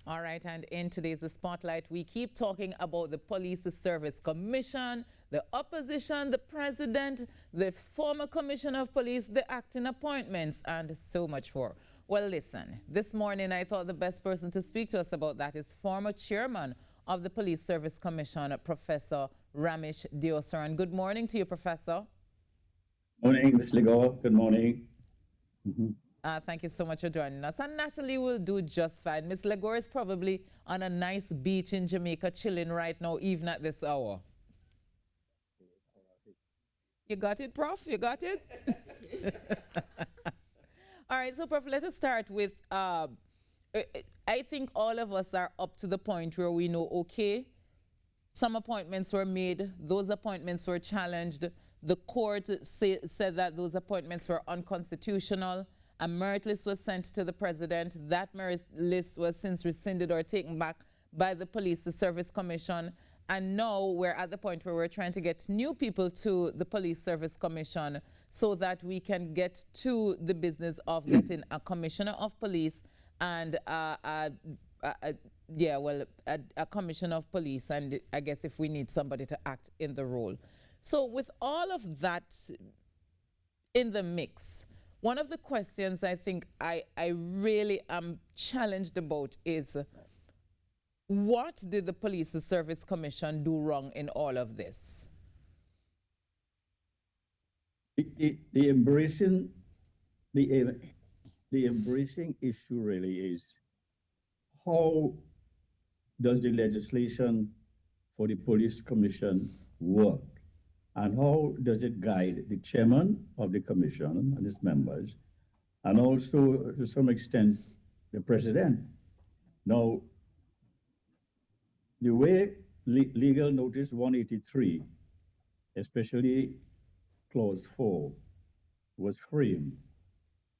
All right, and in today's Spotlight, we keep talking about the Police Service Commission, the opposition, the president, the former commissioner of police, the acting appointments, and so much more. Well, listen, this morning I thought the best person to speak to us about that is former chairman of the Police Service Commission, Professor Ramesh Deosaran. Good morning to you, Professor. Morning, Ms. Legore. Good morning. Thank you so much for joining us. And Natalie will do just fine. Miss Legore is probably on a nice beach in Jamaica chilling right now, even at this hour. You got it, Prof? You got it? All right, so Prof, let us start with, I think all of us are up to the point where we know, okay, some appointments were made, those appointments were challenged. The court said that those appointments were unconstitutional. A merit list was sent to the president. That merit list was since rescinded or taken back by the Police Service Commission. And now we're at the point where we're trying to get new people to the Police Service Commission so that we can get to the business of getting a commissioner of police and a commissioner of police. And I guess if we need somebody to act in the role. So with all of that in the mix, one of the questions I think I really am challenged about is, what did the Police Service Commission do wrong in all of this? The embracing issue really is, how does the legislation for the police commission work? And how does it guide the chairman of the commission and its members, and also to some extent the president? Now, the way legal notice 183, especially clause 4, was framed,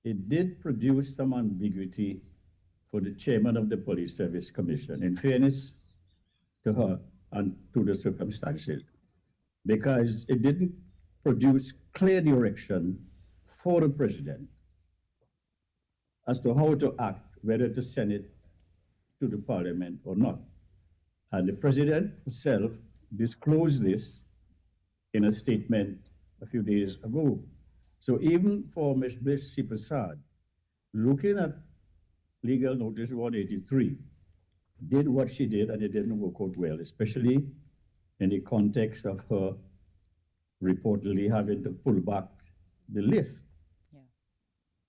it did produce some ambiguity for the chairman of the Police Service Commission, in fairness to her and to the circumstances, because it didn't produce clear direction for the president as to how to act, whether to send it to the parliament or not. And the president herself disclosed this in a statement a few days ago. So even for Ms. Bliss Prasad, looking at legal notice 183, did what she did and it didn't work out well, especially in the context of her reportedly having to pull back the list. Yeah.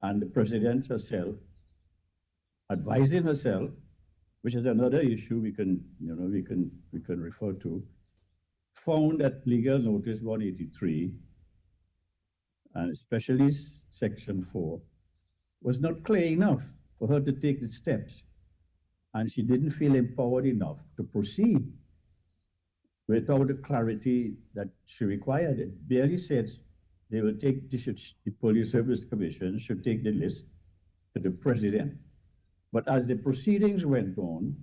And the president herself advising herself, which is another issue we can refer to, found that legal notice 183, and especially section 4, was not clear enough for her to take the steps. And she didn't feel empowered enough to proceed without the clarity that she required. It barely says they will take the Police Service Commission should take the list to the president. But as the proceedings went on,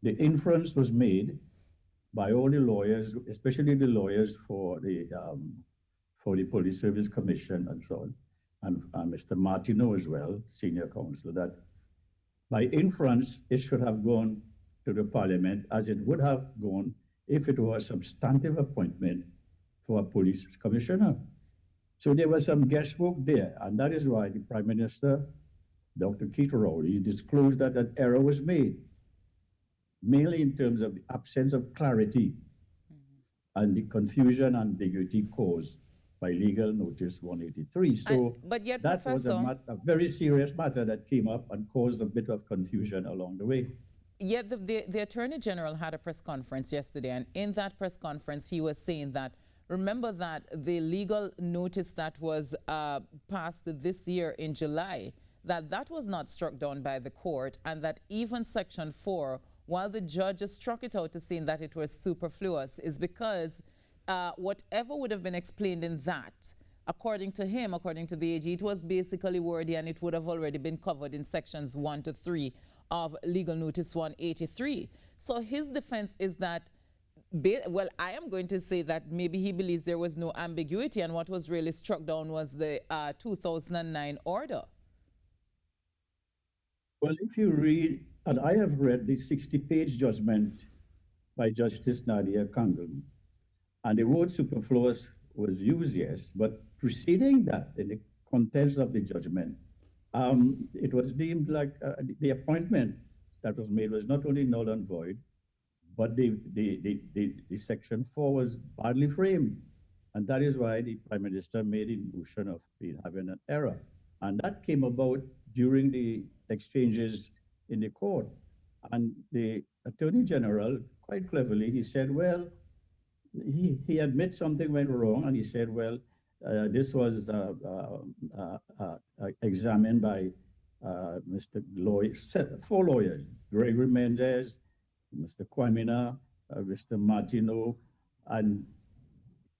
the inference was made by all the lawyers, especially the lawyers for the Police Service Commission and so on, and Mr. Martineau as well, senior counsel, that by inference it should have gone to the parliament as it would have gone if it was a substantive appointment for a police commissioner. So there was some guesswork there, and that is why the Prime Minister, Dr. Keith Rowley, disclosed that an error was made, mainly in terms of the absence of clarity and the confusion and ambiguity caused by legal notice 183. So but yet, that Professor, was a very serious matter that came up and caused a bit of confusion along the way. Yet the Attorney General had a press conference yesterday, and in that press conference, he was saying that, remember that the legal notice that was passed this year in July, that was not struck down by the court, and that even Section 4, while the judge struck it out to saying that it was superfluous, is because whatever would have been explained in that, according to him, according to the AG, it was basically wordy, and it would have already been covered in sections 1 to 3 of legal notice 183. So his defense is that, well, I am going to say that maybe he believes there was no ambiguity, and what was really struck down was the 2009 order. Well, if you read and I have read the 60-page judgment by Justice Nadia Kangan, and the word superfluous was used, yes, but preceding that, in the context of the judgment, it was deemed like the appointment that was made was not only null and void, but the section 4 was badly framed. And that is why the Prime Minister made the notion of having an error. And that came about during the exchanges in the court. And the Attorney General, quite cleverly, he said, well, he admits something went wrong, and he said, well, this was examined by Mr. Lawyer, 4 lawyers, Gregory Mendez, Mr. Kwamina, Mr. Martineau, and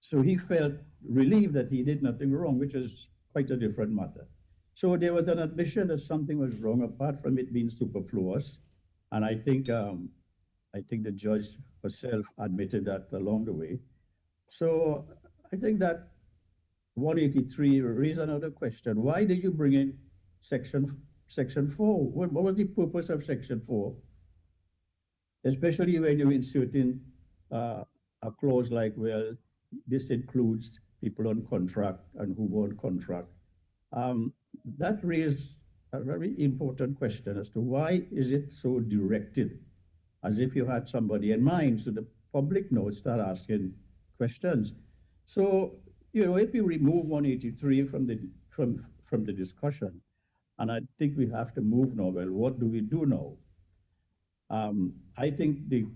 so he felt relieved that he did nothing wrong, which is quite a different matter. So there was an admission that something was wrong, apart from it being superfluous, and I think the judge herself admitted that along the way. So I think that 183 raised another question. Why did you bring in section 4? What was the purpose of section 4? Especially when you're inserting a clause like, well, this includes people on contract and who were on contract. That raised a very important question as to why is it so directed, as if you had somebody in mind, so the public knows, start asking questions. So, if you remove 183 from the discussion, and I think we have to move now, well, what do we do now? I think the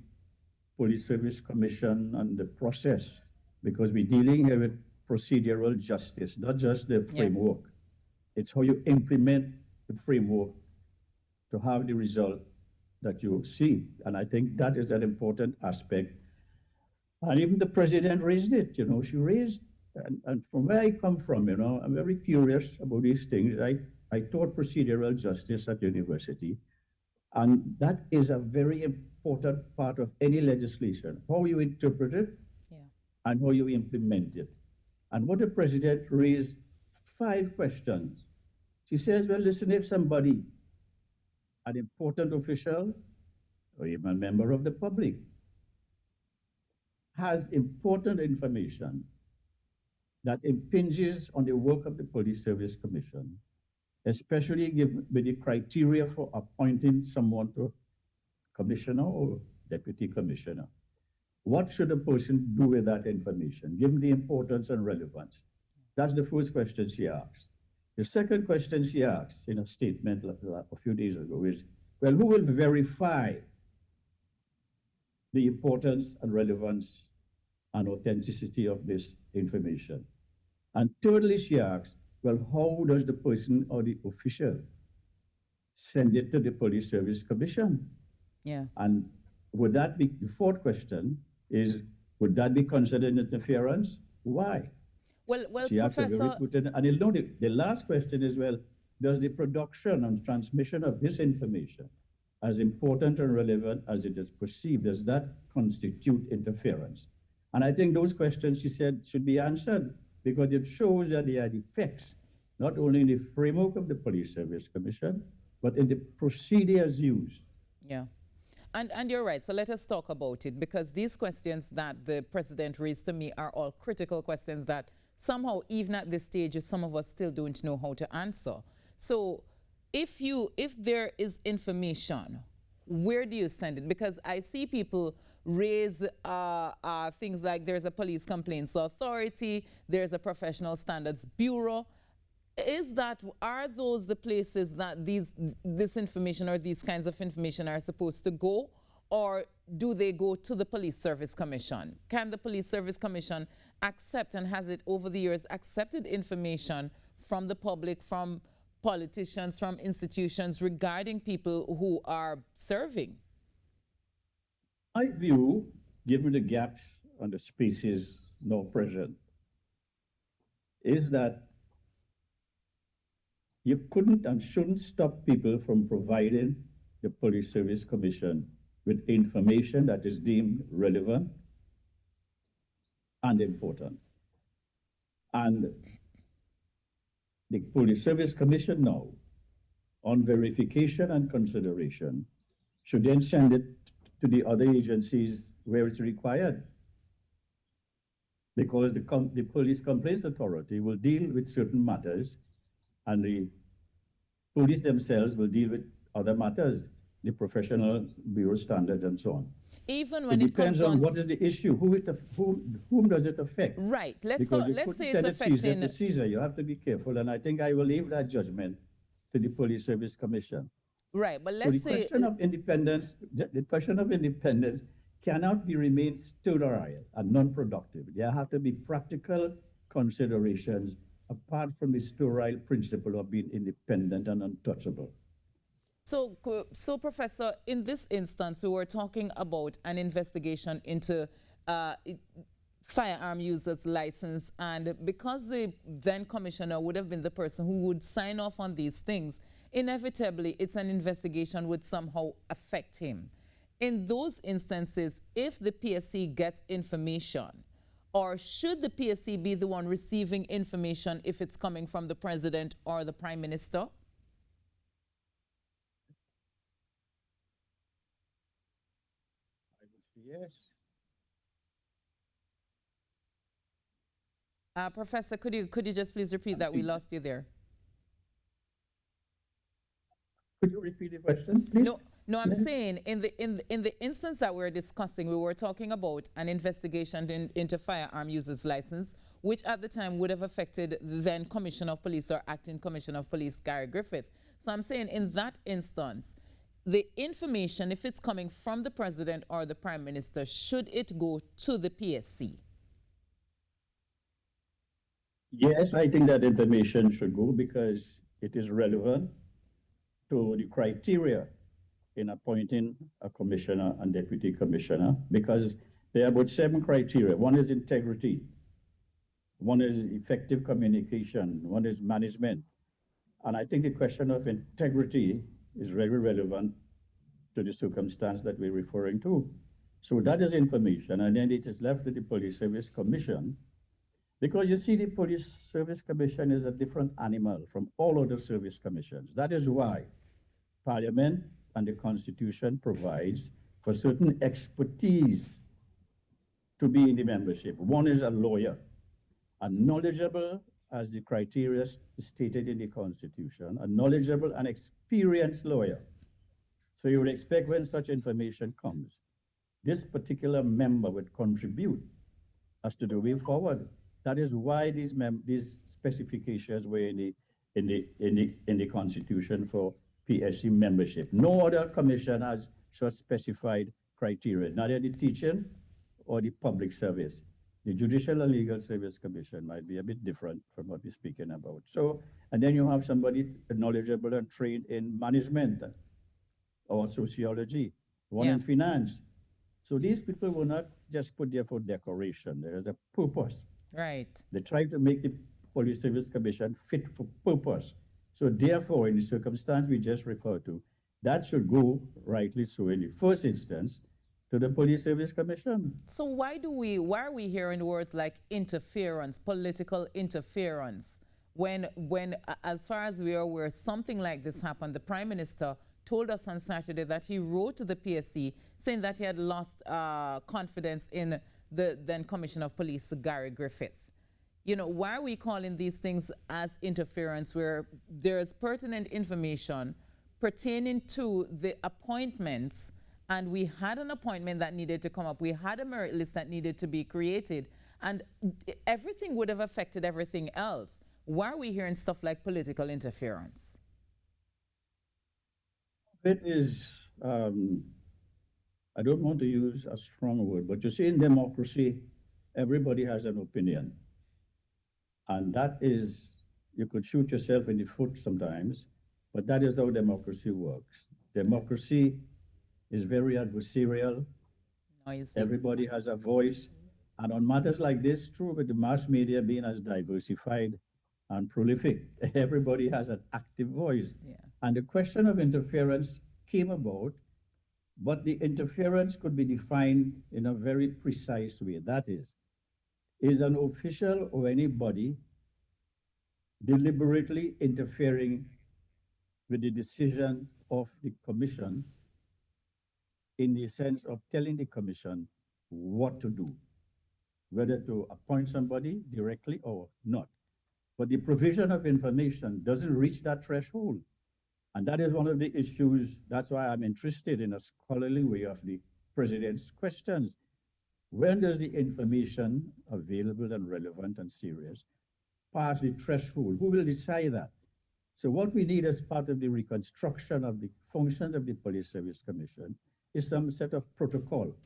Police Service Commission and the process, because we're dealing here with procedural justice, not just the framework. Yeah. It's how you implement the framework to have the result that you see. And I think that is an important aspect. And even the president raised it, she raised, and from where I come from, I'm very curious about these things. I taught procedural justice at university, and that is a very important part of any legislation, how you interpret it and how you implement it. And what the president raised 5 questions. She says, well, listen, if somebody, an important official, or even a member of the public, has important information that impinges on the work of the Police Service Commission, especially given the criteria for appointing someone to commissioner or deputy commissioner. What should a person do with that information, given the importance and relevance? That's the first question she asks. The second question she asks in a statement a few days ago is, well, who will verify the importance and relevance and authenticity of this information? And thirdly, she asks, well, how does the person or the official send it to the Police Service Commission? Yeah. And would that be, the fourth question is, would that be considered interference? Why? Well, she Professor... And the last question is, well, does the production and transmission of this information, as important and relevant as it is perceived, does that constitute interference? And I think those questions, she said, should be answered, because it shows that there are defects, not only in the framework of the Police Service Commission, but in the procedures used. Yeah. And you're right. So let us talk about it, because these questions that the president raised to me are all critical questions that somehow, even at this stage, some of us still don't know how to answer. So if there is information, where do you send it? Because I see people raise things like there's a police complaints authority, there's a professional standards bureau. Are those the places that this information or these kinds of information are supposed to go, or do they go to the Police Service Commission? Can the Police Service Commission accept, and has it over the years accepted information from the public, from politicians, from institutions regarding people who are serving? My view, given the gaps and the spaces now present, is that you couldn't and shouldn't stop people from providing the Police Service Commission with information that is deemed relevant and important. And the Police Service Commission now, on verification and consideration, should then send it to the other agencies where it's required. Because the Police Complaints Authority will deal with certain matters, and the police themselves will deal with other matters, the professional bureau standards and so on. Even when it it comes depends on on what is the issue, whom does it affect? right, let's Because you let's couldn't say send it's it Caesar affecting to Caesar. You have to be careful, and I think I will leave that judgment to the Police Service Commission. right, but So the let's say question of independence, cannot be remain sterile and non-productive. There have to be practical considerations apart from the sterile principle of being independent and untouchable. so, Professor, in this instance, we were talking about an investigation into firearm users license, and because the then commissioner would have been the person who would sign off on these things, inevitably it's an investigation would somehow affect him. In those instances, if the PSC gets information, or should the PSC be the one receiving information if it's coming from the president or the prime minister? I would say yes. Professor, could you just please repeat that? We lost you there. Could you repeat the question, please? No, I'm saying in the instance that we're discussing, we were talking about an investigation into firearm users license, which at the time would have affected the then Commissioner of Police or Acting Commissioner of Police, Gary Griffith. So I'm saying in that instance, the information, if it's coming from the president or the prime minister, should it go to the PSC? Yes, I think that information should go because it is relevant to the criteria in appointing a commissioner and deputy commissioner, because there are about 7 criteria. One is integrity, one is effective communication, one is management. And I think the question of integrity is very relevant to the circumstance that we're referring to. So that is information, and then it is left to the Police Service Commission, because you see, the Police Service Commission is a different animal from all other service commissions. That is why Parliament and the Constitution provides for certain expertise to be in the membership. One is a lawyer, a knowledgeable, as the criteria stated in the Constitution, a knowledgeable and experienced lawyer. So you would expect when such information comes, this particular member would contribute as to the way forward. That is why these specifications were in the Constitution for PSC membership. No other commission has such specified criteria, neither the teaching or the public service. The Judicial and Legal Service Commission might be a bit different from what we're speaking about. So, and then you have somebody knowledgeable and trained in management or sociology, one in finance. So these people will not just put there for decoration. There is a purpose. Right. They try to make the Police Service Commission fit for purpose. So therefore, in the circumstance we just referred to, that should go, rightly so, in the first instance, to the Police Service Commission. So why are we hearing words like interference, political interference, when as far as we are aware, something like this happened? The Prime Minister told us on Saturday that he wrote to the PSC saying that he had lost confidence in the then Commissioner of Police, Gary Griffith. You know, why are we calling these things as interference where there's pertinent information pertaining to the appointments, and we had an appointment that needed to come up, we had a merit list that needed to be created, and everything would have affected everything else? Why are we hearing stuff like political interference? It is, I don't want to use a strong word, but you see, in democracy, everybody has an opinion. And that is, you could shoot yourself in the foot sometimes, but that is how democracy works. Democracy is very adversarial. Noisy. Everybody has a voice. And on matters like this, true, with the mass media being as diversified and prolific, everybody has an active voice. Yeah. And the question of interference came about, but the interference could be defined in a very precise way. That is an official or anybody deliberately interfering with the decision of the commission in the sense of telling the commission what to do, whether to appoint somebody directly or not. But the provision of information doesn't reach that threshold. And that is one of the issues. That's why I'm interested in a scholarly way of the president's questions. When does the information available and relevant and serious pass the threshold? Who will decide that? So what we need as part of the reconstruction of the functions of the Police Service Commission is some set of protocol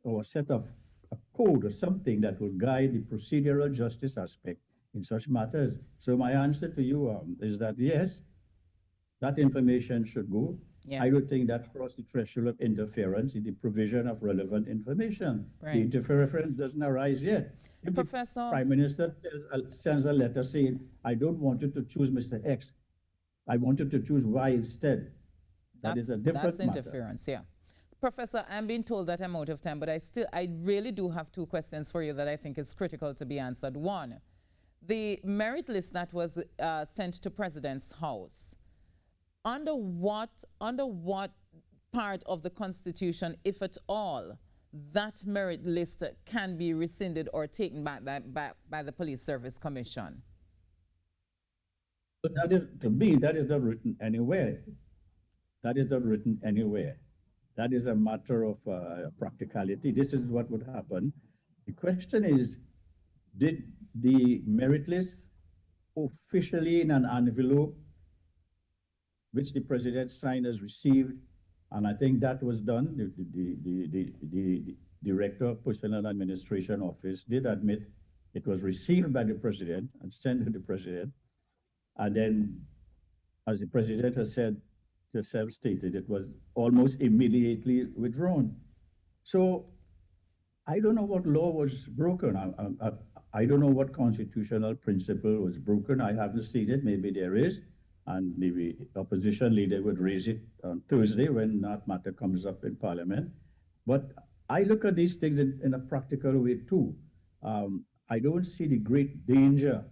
or a set of a code or something that will guide the procedural justice aspect in such matters. So my answer to you is that yes, that information should go. Yeah. I don't think that crossed the threshold of interference in the provision of relevant information. Right. The interference doesn't arise yet. If Professor, the Prime Minister sends a letter saying, I don't want you to choose Mr. X, I want you to choose Y instead. That is a different matter. Interference, yeah. Professor, I'm being told that I'm out of time, but I really do have two questions for you that I think is critical to be answered. One, the merit list that was sent to President's House, under what part of the Constitution, if at all, that merit list can be rescinded or taken back by the Police Service Commission? But that is, to me, that is not written anywhere. That is not written anywhere. That is a matter of practicality. This is what would happen. The question is, did the merit list officially in an envelope, which the president signed as received, and I think that was done. The director of Personnel Administration Office did admit it was received by the president and sent to the president. And then, as the president has said, herself stated, it was almost immediately withdrawn. So I don't know what law was broken. I don't know what constitutional principle was broken. I haven't seen it. Maybe there is. And maybe opposition leader would raise it on Thursday when that matter comes up in Parliament. But I look at these things in a practical way too. I don't see the great danger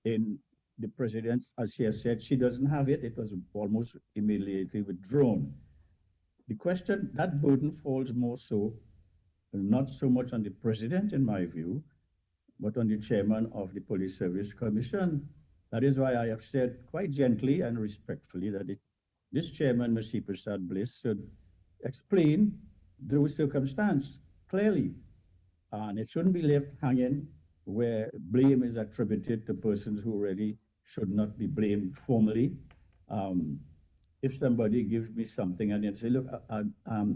in the president, as she has said, she doesn't have it. It was almost immediately withdrawn. The question, that burden falls more so, not so much on the president, in my view, but on the chairman of the Police Service Commission. That is why I have said quite gently and respectfully that this chairman, Mr. Prasad Bliss, should explain those circumstances clearly. And it shouldn't be left hanging where blame is attributed to persons who really should not be blamed formally. If somebody gives me something and they say, look,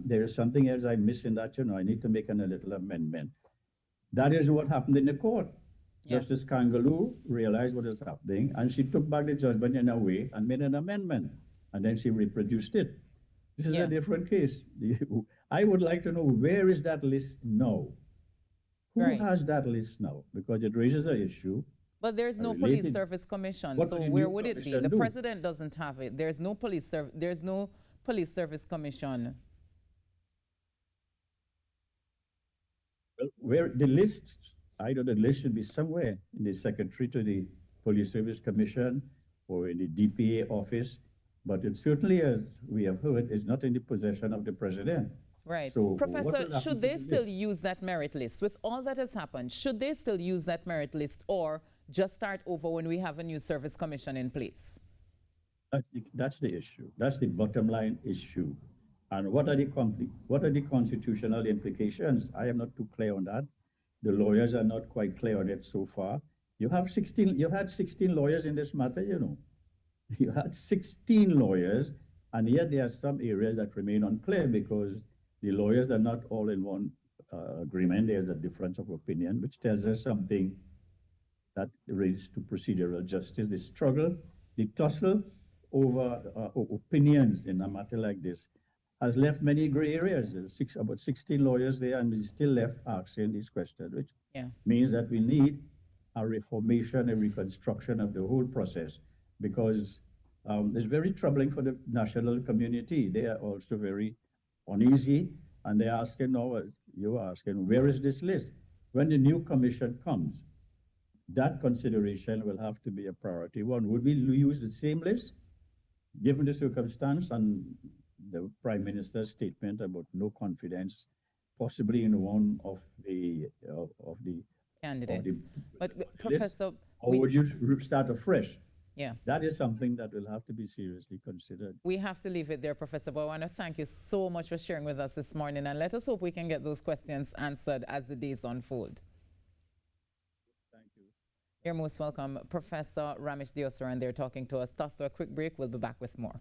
there is something else I miss in that, I need to make a little amendment. That is what happened in the court. Yeah. Justice Kangaloo realized what is happening, and she took back the judgment in a way and made an amendment, and then she reproduced it. This is a different case. I would like to know, where is that list now? Who has that list now? Because it raises an issue. But there's no Police Service Commission, so where would it be? The president doesn't have it. There's no Police Service Commission. Well, where the list, the list should be somewhere in the secretary to the Police Service Commission or in the DPA office, but it certainly, as we have heard, is not in the possession of the president. Right. So Professor, should they still use that merit list? With all that has happened, should they still use that merit list or just start over when we have a new service commission in place? That's the issue. That's the bottom line issue. And what are the constitutional implications? I am not too clear on that. The lawyers are not quite clear on it so far. You had 16 lawyers in this matter, You had 16 lawyers, and yet there are some areas that remain unclear because the lawyers are not all in one agreement. There's a difference of opinion, which tells us something that relates to procedural justice. The struggle, the tussle over opinions in a matter like this has left many gray areas. There's about 16 lawyers there, and we still left asking these questions, which means that we need a reformation and reconstruction of the whole process, because it's very troubling for the national community. They are also very uneasy, and they're asking now, you're asking, where is this list? When the new commission comes, that consideration will have to be a priority one. Would we use the same list, given the circumstance and the Prime Minister's statement about no confidence, possibly in one of the Candidates. But list, Professor, or would you start afresh? yeah. That is something that will have to be seriously considered. We have to leave it there, Professor, but I want to thank you so much for sharing with us this morning, and let us hope we can get those questions answered as the days unfold. Thank you. You're most welcome. Professor Ramesh Deosaran there talking to us. Toss to a quick break. We'll be back with more.